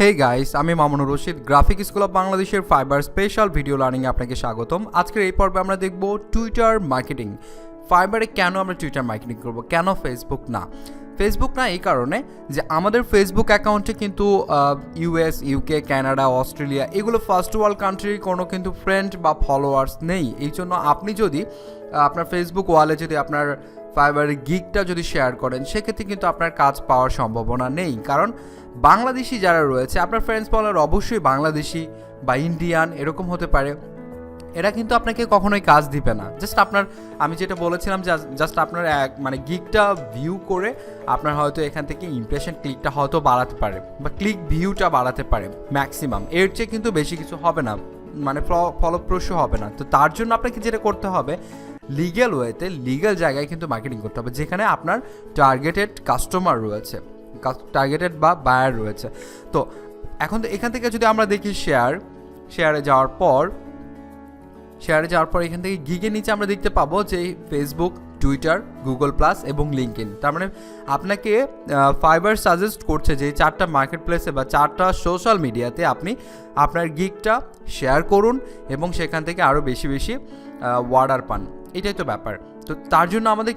Hey guys, আমি Mamunur Rashid, graphic school of বাংলাদেশের fibre special video লার্নিংয়ে আপনাকে স্বাগতম। আজকের এই পর্বে আমরা দেখব টুইটার মার্কেটিং। ফাইবারে কেন আমরা টুইটার মার্কেটিং করব, কেন ফেসবুক না? ফেসবুক না এই কারণে যে আমাদের ফেসবুক অ্যাকাউন্টে কিন্তু ইউএস, ইউকে, কানাডা, অস্ট্রেলিয়া এগুলো ফার্স্ট ওয়ার্ল্ড কান্ট্রির কোনো কিন্তু ফ্রেন্ড বা ফলোয়ার্স নেই। এই জন্য আপনি যদি আপনার ফেসবুক ওয়ালে যদি আপনার ফাইবারের গিগটা যদি শেয়ার করেন, সেক্ষেত্রে কিন্তু আপনার কাজ পাওয়ার সম্ভাবনা নেই। কারণ বাংলাদেশি যারা রয়েছে, আপনার ফ্রেন্ডস ফলোয়ার অবশ্যই বাংলাদেশি বা ইন্ডিয়ান এরকম হতে পারে, এরা কিন্তু আপনাকে কখনোই কাজ দিবে না। জাস্ট আপনার, আমি যেটা বলেছিলাম, জাস্ট আপনার মানে গিগটা ভিউ করে আপনার হয়তো এখান থেকে ইমপ্রেশন ক্লিকটা হয়তো বাড়াতে পারে বা ক্লিক ভিউটা বাড়াতে পারে ম্যাক্সিমাম, এর চেয়ে কিন্তু বেশি কিছু হবে না, মানে ফলপ্রসূ হবে না। তো তার জন্য আপনাকে যেটা করতে হবে, লিগ্যাল ওয়েতে লিগ্যাল জায়গায় কিন্তু মার্কেটিং করতে হবে, যেখানে আপনার টার্গেটেড কাস্টমার রয়েছে, টার্গেটেড বা বায়ার রয়েছে। তো এখন এখান থেকে যদি আমরা দেখি শেয়ারে যাওয়ার পর এখান থেকে গিগের নিচে আমরা দেখতে পাবো যে ফেসবুক, টুইটার, গুগল প্লাস এবং লিঙ্কডইন। তার মানে আপনাকে ফাইবার সাজেস্ট করছে যে 4টা মার্কেট প্লেসে বা 4টা সোশ্যাল মিডিয়াতে আপনি আপনার গিগটা শেয়ার করুন এবং সেখান থেকে আরও বেশি অর্ডার পান। এটাই তো ব্যাপার। তো তার জন্য আমাদের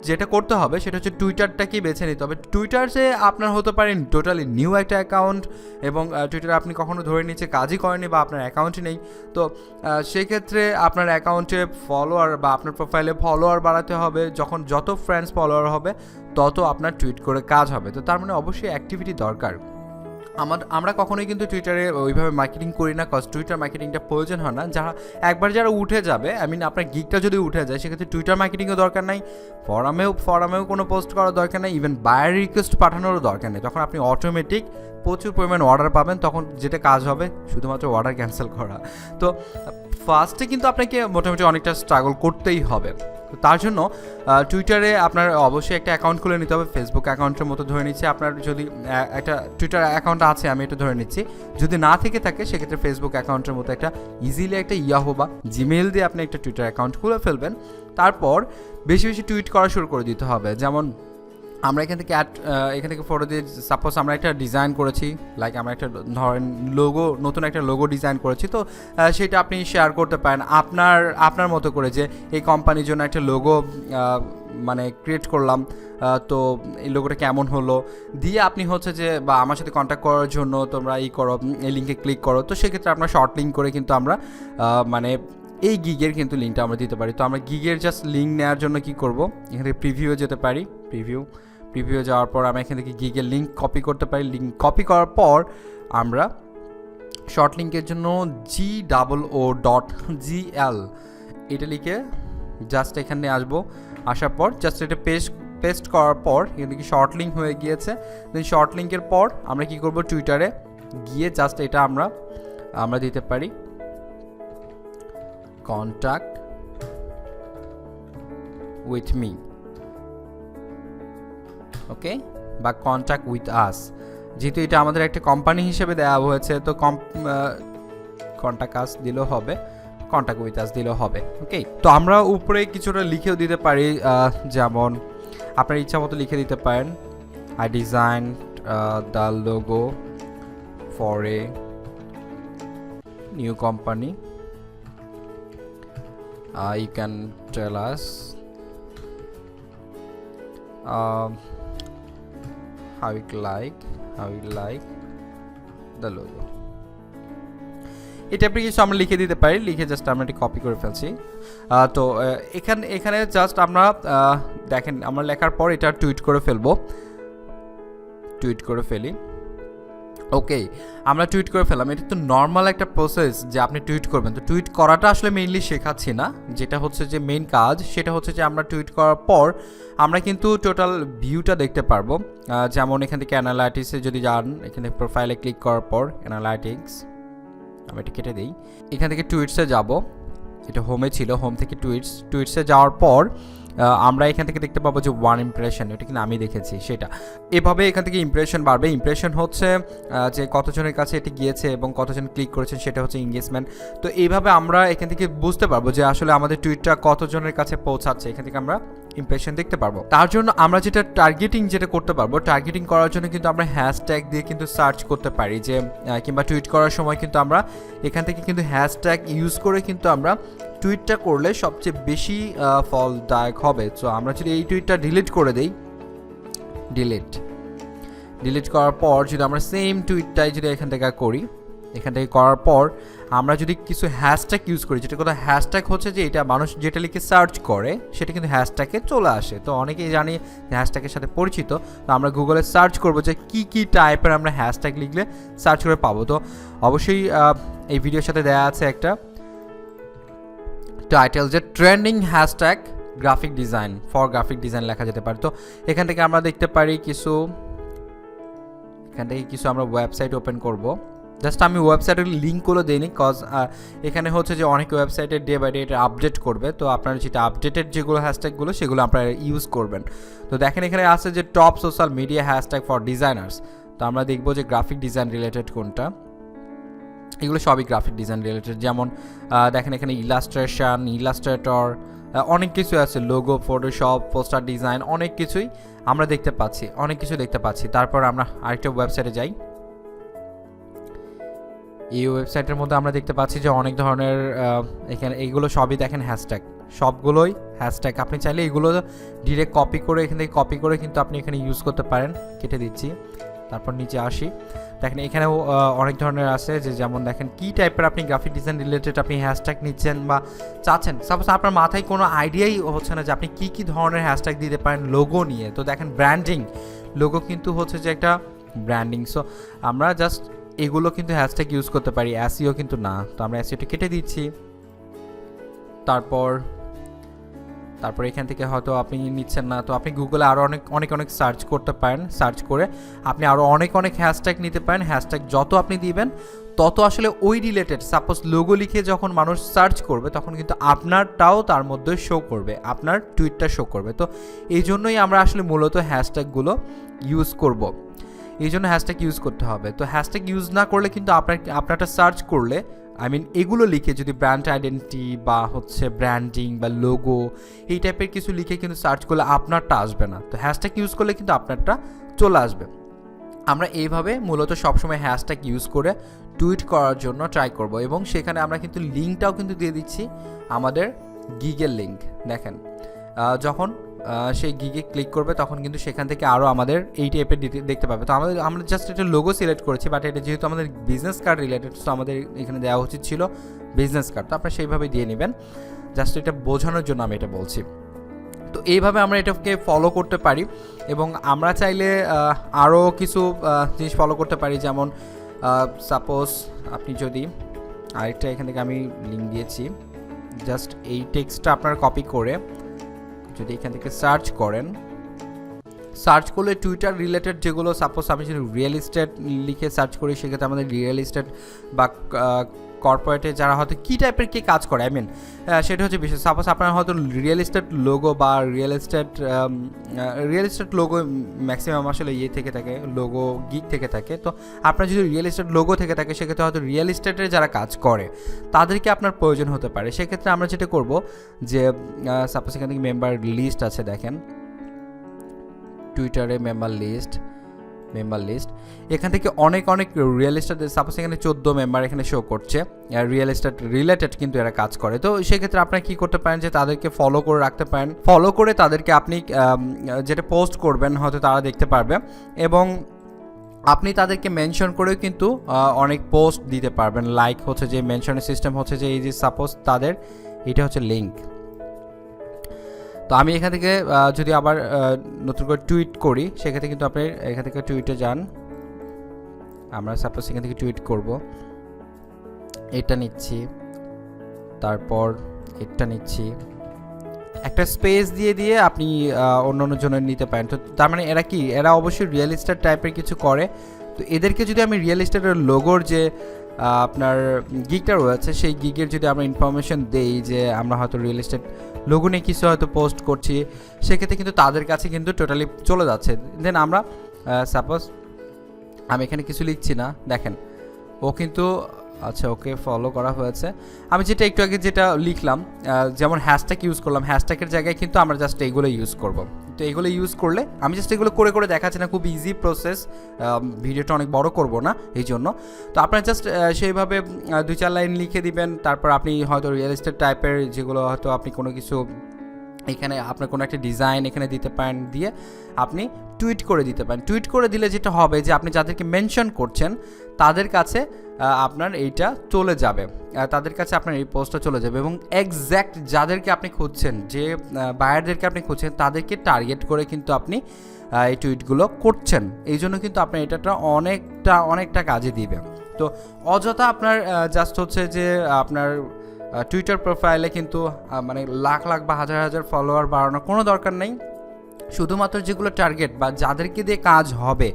যেটা করতে হবে সেটা হচ্ছে টুইটারটাকেই বেছে নিতে হবে। টুইটারে আপনার হতে পারেন টোটালি নিউ একটা অ্যাকাউন্ট এবং টুইটারে আপনি কখনো ধরে নিচ্ছে কাজই করেনি বা আপনার অ্যাকাউন্টই নেই। তো সেক্ষেত্রে আপনার অ্যাকাউন্টে ফলোয়ার বা আপনার প্রোফাইলে ফলোয়ার বাড়াতে হবে। যখন যত ফ্রেন্ডস ফলোয়ার হবে তত আপনার টুইট করে কাজ হবে। তো তার মানে অবশ্যই অ্যাক্টিভিটি দরকার। আমরা কখনোই কিন্তু টুইটারে ওইভাবে মার্কেটিং করি না, কজ টুইটার মার্কেটিংটা প্রয়োজন হয় না। যারা উঠে যাবে, আপনার গিগটা যদি উঠে যায়, সেক্ষেত্রে টুইটার মার্কেটিংও দরকার নাই, ফরামেও কোনো পোস্ট করার দরকার নেই, ইভেন বায়ার রিকোয়েস্ট পাঠানোরও দরকার নেই। তখন আপনি অটোমেটিক প্রচুর পরিমাণ অর্ডার পাবেন। তখন যেটা কাজ হবে শুধুমাত্র অর্ডার ক্যান্সেল করা। তো ফার্স্টে কিন্তু আপনাকে মোটামুটি অনেকটা স্ট্রাগল করতেই হবে। তো তার জন্য টুইটারে আপনার অবশ্যই একটা অ্যাকাউন্ট খুলে নিতে হবে, ফেসবুক অ্যাকাউন্টের মতো ধরে নিচ্ছি। আপনার যদি একটা টুইটার অ্যাকাউন্ট আছে, আমি এটা ধরে নিচ্ছি, যদি না থেকে থাকে সেক্ষেত্রে ফেসবুক অ্যাকাউন্টের মতো একটা ইজিলি একটা ইয়াহু বা জিমেইল দিয়ে আপনি একটা টুইটার অ্যাকাউন্ট খুলে ফেলবেন। তারপর বেশি টুইট করা শুরু করে দিতে হবে। যেমন আমরা এখান থেকে ফটো দিয়ে, সাপোজ আমরা একটা ডিজাইন করেছি, লাইক আমরা একটা ধরেন নতুন একটা লোগো ডিজাইন করেছি, তো সেটা আপনি শেয়ার করতে পারেন আপনার মতো করে, যে এই কোম্পানির জন্য একটা লোগো মানে ক্রিয়েট করলাম, তো এই লোগোটা কেমন হলো দিয়ে আপনি হচ্ছে যে, বা আমার সাথে কন্ট্যাক্ট করার জন্য তোমরা এই লিঙ্কে ক্লিক করো। তো সেক্ষেত্রে আপনার শর্ট লিঙ্ক করে কিন্তু আমরা মানে এই গিগের কিন্তু লিঙ্কটা আমরা দিতে পারি। তো আমরা গিগের জাস্ট লিঙ্ক নেওয়ার জন্য কি করব, এখান থেকে প্রিভিউ যেতে পারি। প্রিভিউ যাওয়ার পর আমরা এখান থেকে গিগের লিঙ্ক কপি করতে পারি। লিঙ্ক কপি করার পর আমরা শর্ট লিঙ্কের জন্য GOO.GL এটা লিখে জাস্ট এখানে আসার পর জাস্ট এটা পেস্ট করার পর এখান থেকে শর্ট লিঙ্ক হয়ে গিয়েছে। দেন শর্ট লিঙ্কের পর আমরা কি করব, টুইটারে গিয়ে জাস্ট এটা আমরা দিতে পারি কন্ট্যাক্ট উইথ মি, ওকে, বা কন্ট্যাক্ট উইথ আস। যেহেতু এটা আমাদের একটা কোম্পানি হিসেবে দেওয়া হয়েছে, তো কন্ট্যাক্ট আস দিলেও হবে, কন্ট্যাক্ট উইথ আস দিলেও হবে, ওকে। তো আমরা উপরে কিছুটা লিখেও দিতে পারি, যেমন আপনার ইচ্ছা মতো লিখে দিতে পারেন, I design the logo for a new company, you can tell us how you like the logo. এটা আপনি কিছু আমরা লিখে দিতে পারি, লিখে জাস্ট আমরা এটা কপি করে ফেলছি। তো এখানে জাস্ট আমরা দেখেন, আমরা লেখার পর এটা টুইট করে ফেলি, ওকে। আমরা টুইট করে ফেললাম। এটা তো নর্মাল একটা প্রসেস যে আপনি টুইট করবেন। তো টুইট করাটা আসলে মেইনলি শেখাচ্ছি না, যেটা হচ্ছে যে মেইন কাজ সেটা হচ্ছে যে আমরা টুইট করার পর আমরা কিন্তু টোটাল ভিউটা দেখতে পারবো। যেমন এখান থেকে অ্যানালাইটিক্সে যদি যান, এখানে প্রোফাইলে ক্লিক করার পর অ্যানালাইটিক্স, আমি এটা কেটে দিই, এখান থেকে টুইটসে যাব, এটা হোমে ছিল, হোম থেকে টুইটসে যাওয়ার পর আমরা এখান থেকে দেখতে পাবো যে ওয়ান ইমপ্রেশন, এটা কিন্তু আমি দেখেছি সেটা। এভাবে এখান থেকে ইমপ্রেশন বাড়বে। ইমপ্রেশন হচ্ছে যে কতজনের কাছে এটি গিয়েছে এবং কতজন ক্লিক করেছেন, সেটা হচ্ছে এঙ্গেজমেন্ট। তো এইভাবে আমরা এখান থেকে বুঝতে পারবো যে আসলে আমাদের টুইটটা কতজনের কাছে পৌঁছাচ্ছে। এখান থেকে আমরা ইমপ্রেশন দেখতে পারবো। তার জন্য আমরা যেটা করতে পারবো, টার্গেটিং করার জন্য কিন্তু আমরা হ্যাশট্যাগ দিয়ে কিন্তু সার্চ করতে পারি, যে কিংবা টুইট করার সময় কিন্তু আমরা এখান থেকে কিন্তু হ্যাশট্যাগ ইউজ করে কিন্তু আমরা টুইটটা করলে সবচেয়ে বেশি ফলদায়ক হবে। সো আমরা যদি এই টুইটটা ডিলিট করে দেই, ডিলিট করার পর যদি আমরা সেম টুইটটাই যদি এখান থেকে করার পর আমরা যদি কিছু হ্যাশট্যাগ ইউজ করি, যেটা কথা হ্যাশট্যাগ হচ্ছে যে এটা মানুষ যেটা লিখে সার্চ করে সেটা কিন্তু হ্যাশট্যাগে চলে আসে। তো অনেকেই জানি হ্যাশট্যাগের সাথে পরিচিত। তো আমরা গুগলে সার্চ করবো যে কী টাইপের আমরা হ্যাশট্যাগ লিখলে সার্চ করে পাবো। তো অবশ্যই এই ভিডিওর সাথে দেওয়া আছে একটা টাইটেল, যে ট্রেন্ডিং হ্যাশট্যাগ গ্রাফিক ডিজাইন লেখা যেতে পারে। তো এখান থেকে আমরা দেখতে পারি কিছু আমরা ওয়েবসাইট ওপেন করব। জাস্ট আমি ওয়েবসাইটের লিঙ্কগুলো দিইনি, কজ এখানে হচ্ছে যে অনেক ওয়েবসাইটে ডে বাই ডে এটা আপডেট করবে। তো আপনারা যেটা আপডেটেড যেগুলো হ্যাশট্যাগুলো সেগুলো আপনারা ইউজ করবেন। তো দেখেন এখানে আছে যে top social media hashtag for designers. তো আমরা দেখবো যে গ্রাফিক ডিজাইন রিলেটেড কোনটা। এগুলো সবই গ্রাফিক ডিজাইন রিলেটেড। যেমন দেখেন এখানে ইলাস্ট্রেটর অনেক কিছু আছে, লোগো, ফটোশপ, পোস্টার ডিজাইন, অনেক কিছু দেখতে পাচ্ছি। তারপর আমরা আরেকটা ওয়েবসাইটে যাই। এই ওয়েবসাইটের মধ্যে আমরা দেখতে পাচ্ছি যে অনেক ধরনের এখানে এইগুলো সবই দেখেন সবগুলোই হ্যাশট্যাগ। আপনি চাইলে এগুলো ডিরেক্ট এখান থেকে কপি করে কিন্তু আপনি এখানে ইউজ করতে পারেন। কেটে দিচ্ছি, তারপর নিচে আসি। দেখেন এখানেও অনেক ধরনের আছে, যে যেমন দেখেন কী টাইপের আপনি গ্রাফিক ডিজাইন রিলেটেড আপনি হ্যাশট্যাগ নিচ্ছেন বা চাচ্ছেন। সাপোজ আপনার মাথায় কোনো আইডিয়াই হচ্ছে না যে আপনি কী ধরনের হ্যাশট্যাগ দিতে পারেন লোগো নিয়ে। তো দেখেন ব্র্যান্ডিং, লোগো কিন্তু হচ্ছে যে একটা ব্র্যান্ডিং। সো আমরা জাস্ট এগুলো কিন্তু হ্যাশট্যাগ ইউজ করতে পারি, এসইও কিন্তু না। তো আমরা এসইওটা কেটে দিচ্ছি। তারপর এখান থেকে হয়তো আপনি নিচ্ছেন না, তো আপনি গুগলে আরও অনেক সার্চ করতে পারেন। সার্চ করে আপনি আরও অনেক হ্যাশট্যাগ নিতে পারেন। হ্যাশট্যাগ যত আপনি দিবেন তত আসলে ওই রিলেটেড, সাপোজ লোগো লিখে যখন মানুষ সার্চ করবে তখন কিন্তু আপনারটাও তার মধ্যে শো করবে, আপনার টুইটটা শো করবে। তো এই জন্যই আমরা আসলে মূলত হ্যাশট্যাগুলো ইউজ করব, এই জন্য হ্যাশট্যাগ ইউজ করতে হবে। তো হ্যাশট্যাগ ইউজ না করলে কিন্তু আপনারটা সার্চ করলে এগুলো লিখে যদি ব্র্যান্ড আইডেন্টিটি বা হচ্ছে ব্র্যান্ডিং বা লোগো এই টাইপের কিছু লিখে কিন্তু সার্চ করলে আপনারটা আসবে না। তো হ্যাশট্যাগ ইউজ করলে কিন্তু আপনারটা চলে আসবে। আমরা এইভাবে মূলত সবসময় হ্যাশট্যাগ ইউজ করে টুইট করার জন্য ট্রাই করব, এবং সেখানে আমরা কিন্তু লিঙ্কটাও কিন্তু দিয়ে দিচ্ছি, আমাদের গিগের লিঙ্ক। দেখেন যখন সেই গিগে ক্লিক করবে তখন কিন্তু সেখান থেকে আরও আমাদের এই টাইপের দেখতে পাবে। তো আমরা জাস্ট একটা লোগো সিলেক্ট করেছি, বাট এটা যেহেতু আমাদের বিজনেস কার্ড রিলেটেড, তো আমাদের এখানে দেওয়া উচিত ছিল বিজনেস কার্ড। তো আপনারা সেইভাবে দিয়ে নেবেন, জাস্ট এটা বোঝানোর জন্য আমি এটা বলছি। তো এইভাবে আমরা এটাকে ফলো করতে পারি, এবং আমরা চাইলে আরও কিছু জিনিস ফলো করতে পারি। যেমন সাপোজ আপনি যদি আরেকটা এখান থেকে আমি লিঙ্ক দিয়েছি, জাস্ট এই টেক্সটটা আপনারা কপি করে যদি এখান থেকে সার্চ করলে টুইটার রিলেটেড যেগুলো, সাপোজ আমি যদি রিয়েল এস্টেট লিখে সার্চ করি সেক্ষেত্রে আমাদের রিয়েল এস্টেট বা কর্পোরেটে যারা হয়তো কী টাইপের কী কাজ করে সেটা হচ্ছে বিষয়। সাপোজ আপনার হয়তো রিয়েল এস্টেট লোগো বা রিয়েল এস্টেট লোগো ম্যাক্সিমাম আসলে থেকে থাকে, লোগো গিগ থেকে থাকে। তো আপনার যদি রিয়েল এস্টেট লোগো থেকে থাকে সেক্ষেত্রে হয়তো রিয়েল এস্টেটের যারা কাজ করে তাদেরকে আপনার প্রয়োজন হতে পারে। সেক্ষেত্রে আমরা যেটা করব যে সাপোজ এখান থেকে মেম্বার লিস্ট আছে, দেখেন টুইটারে মেম্বার লিস্ট এখান থেকে অনেক রিয়েল এস্টেট, সাপোজ এখানে 14 মেম্বার এখানে শো করছে, রিয়েল এস্টেট রিলেটেড কিন্তু এরা কাজ করে। তো সেক্ষেত্রে আপনারা কী করতে পারেন যে তাদেরকে ফলো করে রাখতে পারেন, ফলো করে তাদেরকে আপনি যেটা পোস্ট করবেন হয়তো তারা দেখতে পারবে, এবং আপনি তাদেরকে মেনশন করেও কিন্তু অনেক পোস্ট দিতে পারবেন। লাইক হচ্ছে যে মেনশনের সিস্টেম হচ্ছে যে এই যে সাপোজ তাদের এটা হচ্ছে লিঙ্ক। তো আমি এখান থেকে যদি আবার নতুন করে টুইট করি সেক্ষেত্রে কিন্তু আপনি এখান থেকে টুইটে যান, আমরা সাপোজ এখান থেকে টুইট করব, এটা নিচ্ছি, তারপর এটা নিচ্ছি, একটা স্পেস দিয়ে আপনি অন্য জনের নিতে পারেন। তো তার মানে এরা অবশ্যই রিয়েল এস্টেট টাইপের কিছু করে। তো এদেরকে যদি আমি রিয়েল এস্টেটের লোগোর যে আপনার গিগটা রয়েছে সেই গিগের যদি আমরা ইনফরমেশন দেই যে আমরা হয়তো রিয়েল এস্টেট লোগো নিয়ে কিছু হয়তো পোস্ট করছি, সেক্ষেত্রে কিন্তু তাদের কাছে কিন্তু টোটালি চলে যাচ্ছে। দেন আমরা সাপোজ আমি এখানে কিছু লিখছি না, দেখেন ও কিন্তু আচ্ছা, ওকে, ফলো করা হয়েছে। আমি যেটা একটু আগে যেটা লিখলাম, যেমন হ্যাশট্যাগ ইউজ করলাম, হ্যাশট্যাগের জায়গায় কিন্তু আমরা জাস্ট এইগুলো ইউজ করব। তো এগুলো ইউজ করলে আমি জাস্ট এগুলো করে করে দেখাচ্ছি না, খুব ইজি প্রসেস, ভিডিওটা অনেক বড় করব না এই জন্য। তো আপনারা জাস্ট সেইভাবে 2-4 লাইন লিখে দিবেন। তারপর আপনি হয়তো রিয়েল এস্টেট টাইপের যেগুলো হয়তো আপনি কোনো কিছু এখানে আপনার কোনো একটা ডিজাইন এখানে দিতে পারেন, দিয়ে আপনি টুইট করে দিতে পারেন। টুইট করে দিলে যেটা হবে যে আপনি যাদেরকে মেনশন করছেন তাদের কাছে আপনার এইটা চলে যাবে, তাদের কাছে আপনার এই পোস্টটা চলে যাবে, এবং এক্স্যাক্ট যাদেরকে আপনি খুঁজছেন, যে বায়ারদেরকে আপনি খুঁজছেন, তাদেরকে টার্গেট করে কিন্তু আপনি এই টুইটগুলো করছেন। এই জন্য কিন্তু আপনার এটা অনেকটা কাজে দিবে। তো অযথা আপনার জাস্ট হচ্ছে যে আপনার টুইটার প্রোফাইলে কিন্তু মানে লাখ বা হাজার ফলোয়ার বাড়ানোর কোনো দরকার নেই। শুধুমাত্র যেগুলো টার্গেট বা যাদেরকে দিয়ে কাজ হবে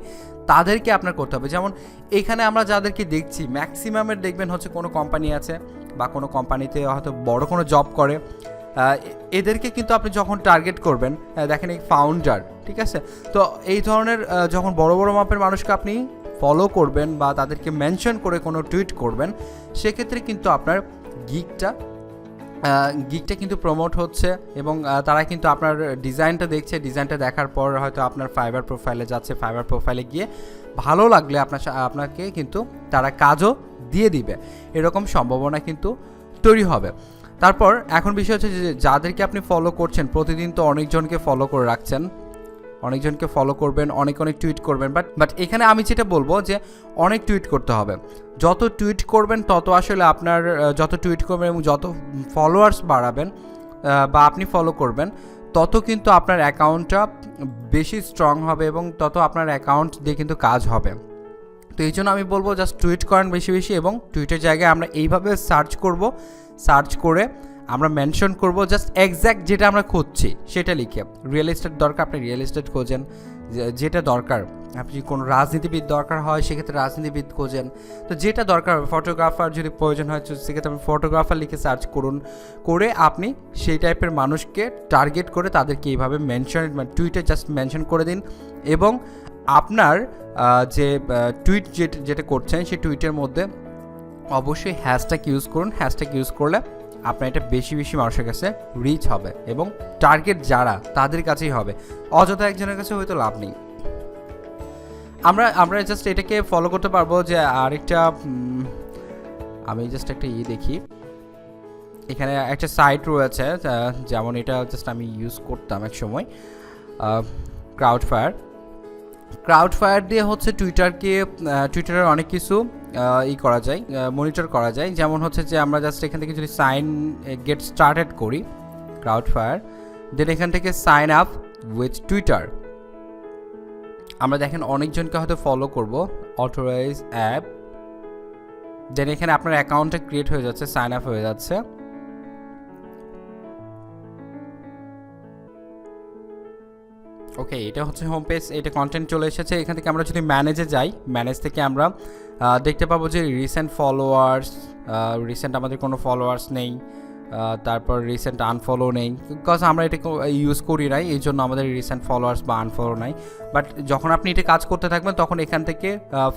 তাদেরকে আপনার করতে হবে। যেমন এখানে আমরা যাদেরকে দেখছি ম্যাক্সিমামের দেখবেন হচ্ছে কোনো কোম্পানি আছে বা কোনো কোম্পানিতে হয়তো বড় কোনো জব করে, এদেরকে কিন্তু আপনি যখন টার্গেট করবেন, দেখেন এই ফাউন্ডার, ঠিক আছে, তো এই ধরনের যখন বড় মাপের মানুষকে আপনি ফলো করবেন বা তাদেরকে মেনশন করে কোনো টুইট করবেন, সেক্ষেত্রে কিন্তু আপনার গিগটা কিন্তু প্রমোট হচ্ছে, এবং তারা কিন্তু আপনার ডিজাইনটা দেখছে, ডিজাইনটা দেখার পর হয়তো আপনার ফাইবার প্রোফাইলে যাচ্ছে, ফাইবার প্রোফাইলে গিয়ে ভালো লাগলে আপনাকে কিন্তু তারা কাজও দিয়ে দিবে, এরকম সম্ভাবনা কিন্তু তৈরি হবে। তারপর এখন বিষয় হচ্ছে যে যাদেরকে আপনি ফলো করছেন, প্রতিদিন তো অনেকজনকে ফলো করে রাখছেন, অনেকজনকে ফলো করবেন, অনেক টুইট করবেন, বাট এখানে আমি যেটা বলবো যে অনেক টুইট করতে হবে। যত টুইট করবেন তত আসলে আপনার যত টুইট করবেন এবং যত ফলোয়ার্স বাড়াবেন বা আপনি ফলো করবেন, তত কিন্তু আপনার অ্যাকাউন্টটা বেশি স্ট্রং হবে এবং তত আপনার অ্যাকাউন্ট দিয়ে কিন্তু কাজ হবে। তো এই জন্য আমি বলবো জাস্ট টুইট করেন বেশি, এবং টুইটের জায়গায় আমরা এইভাবে সার্চ করে আমরা মেনশন করব জাস্ট এক্স্যাক্ট যেটা আমরা খুঁজছি সেটা লিখে। রিয়েল এস্টেট দরকার, আপনি রিয়েল এস্টেট খোঁজেন, যেটা দরকার। আপনি কোনো রাজনীতিবিদ দরকার হয় সেক্ষেত্রে রাজনীতিবিদ খোঁজেন। তো যেটা দরকার, ফটোগ্রাফার যদি প্রয়োজন হয় সেক্ষেত্রে আপনি ফটোগ্রাফার লিখে সার্চ করুন, করে আপনি সেই টাইপের মানুষকে টার্গেট করে তাদেরকে এইভাবে মেনশন টুইটে জাস্ট মেনশন করে দিন। এবং আপনার যে টুইট যেটা করছেন সেই টুইটের মধ্যে অবশ্যই হ্যাশট্যাগ ইউজ করুন। হ্যাশট্যাগ ইউজ করলে আপনার এটা বেশি মানুষের কাছে রিচ হবে এবং টার্গেট যারা তাদের কাছেই হবে, অযথা একজনের কাছে হয়তো লাভ নেই। আমরা জাস্ট এটাকে ফলো করতে পারবো যে আরেকটা, আমি জাস্ট একটা দেখি, এখানে একটা সাইট রয়েছে, যেমন এটা জাস্ট আমি ইউজ করতাম এক সময়, ক্রাউডফায়ার দিয়ে হচ্ছে টুইটারের অনেক কিছু করা যায়, মনিটর করা যায়। যেমন হচ্ছে যে আমরা জাস্ট এখান থেকে যদি গেট স্টার্টেড করি ক্রাউডফায়ার, দেন এখান থেকে সাইন আপ উইথ টুইটার, আমরা দেখেন অনেকজনকে হয়তো ফলো করব, অথরাইজ অ্যাপ, দেন এখানে আপনার অ্যাকাউন্টটা ক্রিয়েট হয়ে যাচ্ছে, সাইন আপ হয়ে যাচ্ছে। ওকে, এটা হচ্ছে হোম পেজ, এটা কন্টেন্ট চলে এসেছে। এখান থেকে আমরা যদি ম্যানেজে যাই, ম্যানেজ থেকে আমরা দেখতে পাবো যে রিসেন্ট আমাদের কোনো ফলোয়ার্স নেই, তারপর রিসেন্ট আনফলো নেই, বিকজ আমরা এটা ইউজ করি নাই, এই জন্য আমাদের রিসেন্ট ফলোয়ার্স বা আনফলো নাই। বাট যখন আপনি এটা কাজ করতে থাকবেন তখন এখান থেকে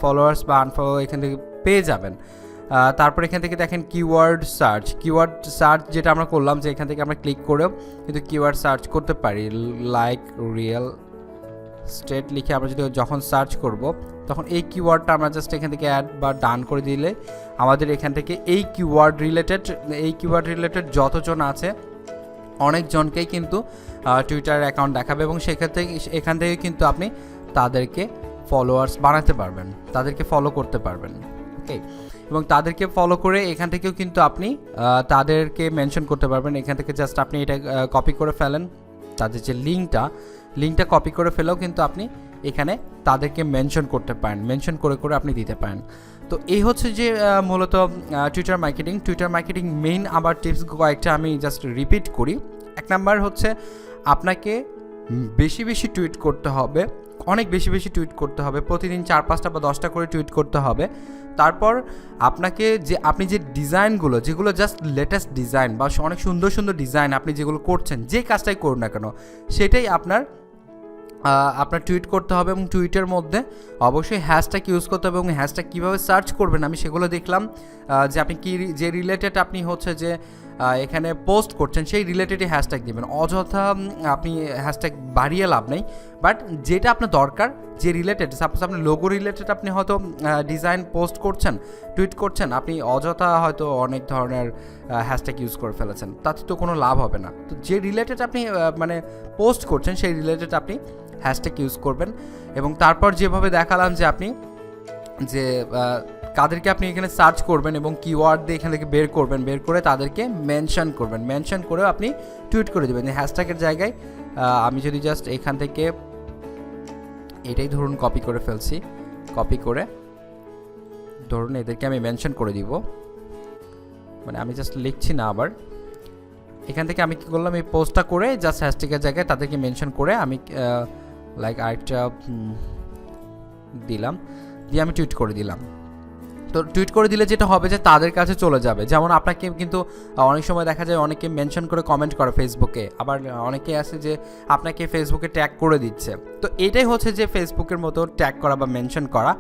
ফলোয়ার্স বা আনফলো এখান থেকে পেয়ে যাবেন। তারপর এখান থেকে দেখেন কিওয়ার্ড সার্চ যেটা আমরা করলাম, যে এখান থেকে আমরা ক্লিক করেও কিন্তু কিওয়ার্ড সার্চ করতে পারি, লাইক রিয়েল স্টেট লিখে আমরা যদি যখন সার্চ করব তখন এই কিওয়ার্ডটা আমরা জাস্ট এখান থেকে অ্যাড বা ডান করে দিলে আমাদের এখান থেকে এই কিওয়ার্ড রিলেটেড যতজন আছে অনেকজনকেই কিন্তু টুইটার অ্যাকাউন্ট দেখাবে, এবং সেক্ষেত্রে এখান থেকে কিন্তু আপনি তাদেরকে ফলোয়ার্স বানাতে পারবেন, তাদেরকে ফলো করতে পারবেন। ওকে, এবং তাদেরকে ফলো করে এখান থেকেও কিন্তু আপনি তাদেরকে মেনশন করতে পারবেন। এখান থেকে জাস্ট আপনি এটা কপি করে ফেলেন, তাদের যে লিঙ্কটা কপি করে ফেলেও কিন্তু আপনি এখানে তাদেরকে মেনশন করতে পারেন, মেনশন করে আপনি দিতে পারেন। তো এই হচ্ছে যে মূলত টুইটার মার্কেটিং মেইন আবার টিপস কয়েকটা আমি জাস্ট রিপিট করি। 1 নাম্বার হচ্ছে আপনাকে বেশি টুইট করতে হবে, অনেক বেশি টুইট করতে হবে, প্রতিদিন 4-5টা বা 10টা করে টুইট করতে হবে। তারপর আপনি যে ডিজাইনগুলো, যেগুলো জাস্ট লেটেস্ট ডিজাইন বা অনেক সুন্দর ডিজাইন আপনি যেগুলো করছেন, যে কাজটাই করুন না কেন, সেটাই আপনার আপনার টুইট করতে হবে এবং টুইটের মধ্যে অবশ্যই হ্যাশট্যাগ ইউজ করতে হবে এবং হ্যাশট্যাগ কীভাবে সার্চ করবেন আমি সেগুলো দেখলাম, যে আপনি কি যে রিলেটেড আপনি হচ্ছে যে এখানে পোস্ট করছেন সেই রিলেটেডই হ্যাশট্যাগ দেবেন। অযথা আপনি হ্যাশট্যাগ বাড়িয়ে লাভ নেই, বাট যেটা আপনার দরকার, যে রিলেটেড, সাপোজ আপনি লোগো রিলেটেড আপনি হয়তো ডিজাইন পোস্ট করছেন, টুইট করছেন, আপনি অযথা হয়তো অনেক ধরনের হ্যাশট্যাগ ইউজ করে ফেলেছেন, তাতে তো কোনো লাভ হবে না। তো যে রিলেটেড আপনি মানে পোস্ট করছেন সেই রিলেটেড আপনি হ্যাশট্যাগ ইউজ করবেন। এবং তারপর যেভাবে দেখালাম যে আপনি যে কাদেরকে আপনি এখানে সার্চ করবেন এবং কিওয়ার্ড দিয়ে এখান থেকে বের করবেন, বের করে তাদেরকে মেনশন করবেন, মেনশন করেও আপনি টুইট করে দেবেন। হ্যাশট্যাগের জায়গায় আমি যদি জাস্ট এখান থেকে এটাই ধরুন কপি করে ফেলছি, কপি করে ধরুন এদেরকে আমি মেনশন করে দিব, মানে আমি জাস্ট লিখছি না, আবার এখান থেকে আমি কী করলাম, এই পোস্টটা করে জাস্ট হ্যাশট্যাগের জায়গায় তাদেরকে মেনশন করে আমি লাইক আরেকটা দিলাম, দিয়ে আমি টুইট করে দিলাম। তো টুইট করে দিলে যেটা হবে যে তাদের কাছে চলে যাবে। যেমন আপনাকে কিন্তু অনেক সময় দেখা যায় অনেকে মেনশন করে কমেন্ট করে ফেসবুকে, আবার অনেকে আছে যে আপনাকে ফেসবুকে ট্যাগ করে দিচ্ছে। তো এটাই হচ্ছে যে ফেসবুকের মতো ট্যাগ করা বা মেনশন করা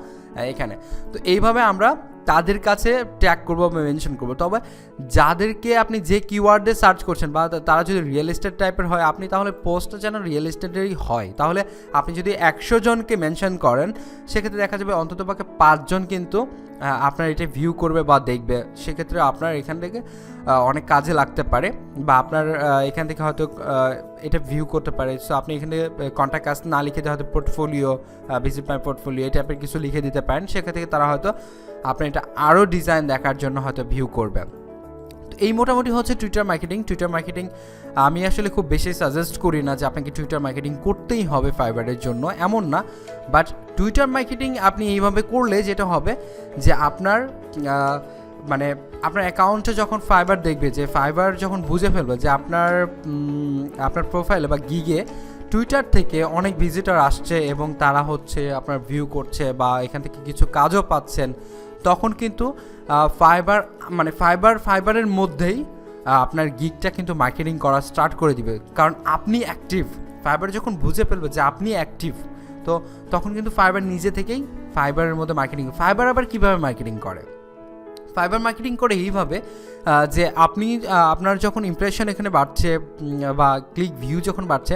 এখানে। তো এইভাবে আমরা তাদের কাছে ট্যাগ করবো বা মেনশন করবো। তবে যাদেরকে আপনি যে কিওয়ার্ডে সার্চ করছেন বা তারা যদি রিয়েল এস্টেট টাইপের হয়, আপনি তাহলে পোস্টটা যেন রিয়েল এস্টেটেরই হয়। তাহলে আপনি যদি 100 জনকে মেনশন করেন, সেক্ষেত্রে দেখা যাবে অন্ততপক্ষে 5 জন কিন্তু আপনার এটা ভিউ করবে বা দেখবে। সেক্ষেত্রে আপনার এখান থেকে অনেক কাজে লাগতে পারে, বা আপনার এখান থেকে হয়তো এটা ভিউ করতে পারে। সো আপনি এখানে কন্ট্যাক্ট আস না লিখে হয়তো পোর্টফোলিও, ভিজিট মাই পোর্টফোলিও এই টাইপের কিছু লিখে দিতে পারেন। সেক্ষেত্রে তারা হয়তো আপনার এটা আরও ডিজাইন দেখার জন্য হয়তো ভিউ করবে। তো এই মোটামুটি হচ্ছে টুইটার মার্কেটিং। টুইটার মার্কেটিং আমি আসলে খুব বেশি সাজেস্ট করি না যে আপনাকে টুইটার মার্কেটিং করতেই হবে ফাইবারের জন্য, এমন না। বাট টুইটার মার্কেটিং আপনি এইভাবে করলে যেটা হবে যে আপনার মানে আপনার অ্যাকাউন্টে যখন ফাইবার দেখবে, যে ফাইবার যখন বুঝে ফেলবে যে আপনার প্রোফাইলে বা গিগে টুইটার থেকে অনেক ভিজিটর আসছে এবং তারা হচ্ছে আপনার ভিউ করছে বা এখান থেকে কিছু কাজও পাচ্ছেন, তখন কিন্তু ফাইবারের মধ্যেই আপনার গিগটা কিন্তু মার্কেটিং করা স্টার্ট করে দিবে। কারণ আপনি অ্যাক্টিভ, ফাইবার যখন বুঝে ফেলবে যে আপনি অ্যাক্টিভ, তো তখন কিন্তু ফাইবার নিজে থেকেই ফাইবারের মধ্যে মার্কেটিং। ফাইবার আবার কীভাবে মার্কেটিং করে? ফাইবার মার্কেটিং করে এইভাবে যে আপনি আপনার যখন ইমপ্রেশন এখানে বাড়ছে বা ক্লিক ভিউ যখন বাড়ছে,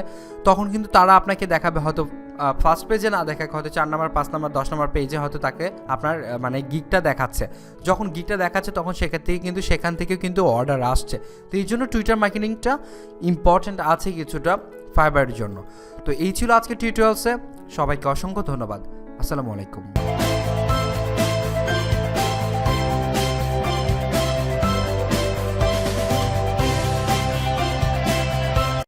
তখন কিন্তু তারা আপনাকে দেখাবে, হয়তো ফার্স্ট পেজে না দেখাকে হয়তো 4 নম্বর 5 নম্বর 10 নম্বর পেজে হয়তো তাকে আপনার মানে গিগটা দেখাচ্ছে। যখন গিগটা দেখাচ্ছে তখন সেখান থেকে কিন্তু অর্ডার আসছে। তো এই জন্য টুইটার মার্কেটিংটা ইম্পর্ট্যান্ট আছে কিছুটা ফাইবারের জন্য। তো এই ছিল আজকে টিউটোরিয়ালসে। সবাইকে অসংখ্য ধন্যবাদ। আসসালামু আলাইকুম।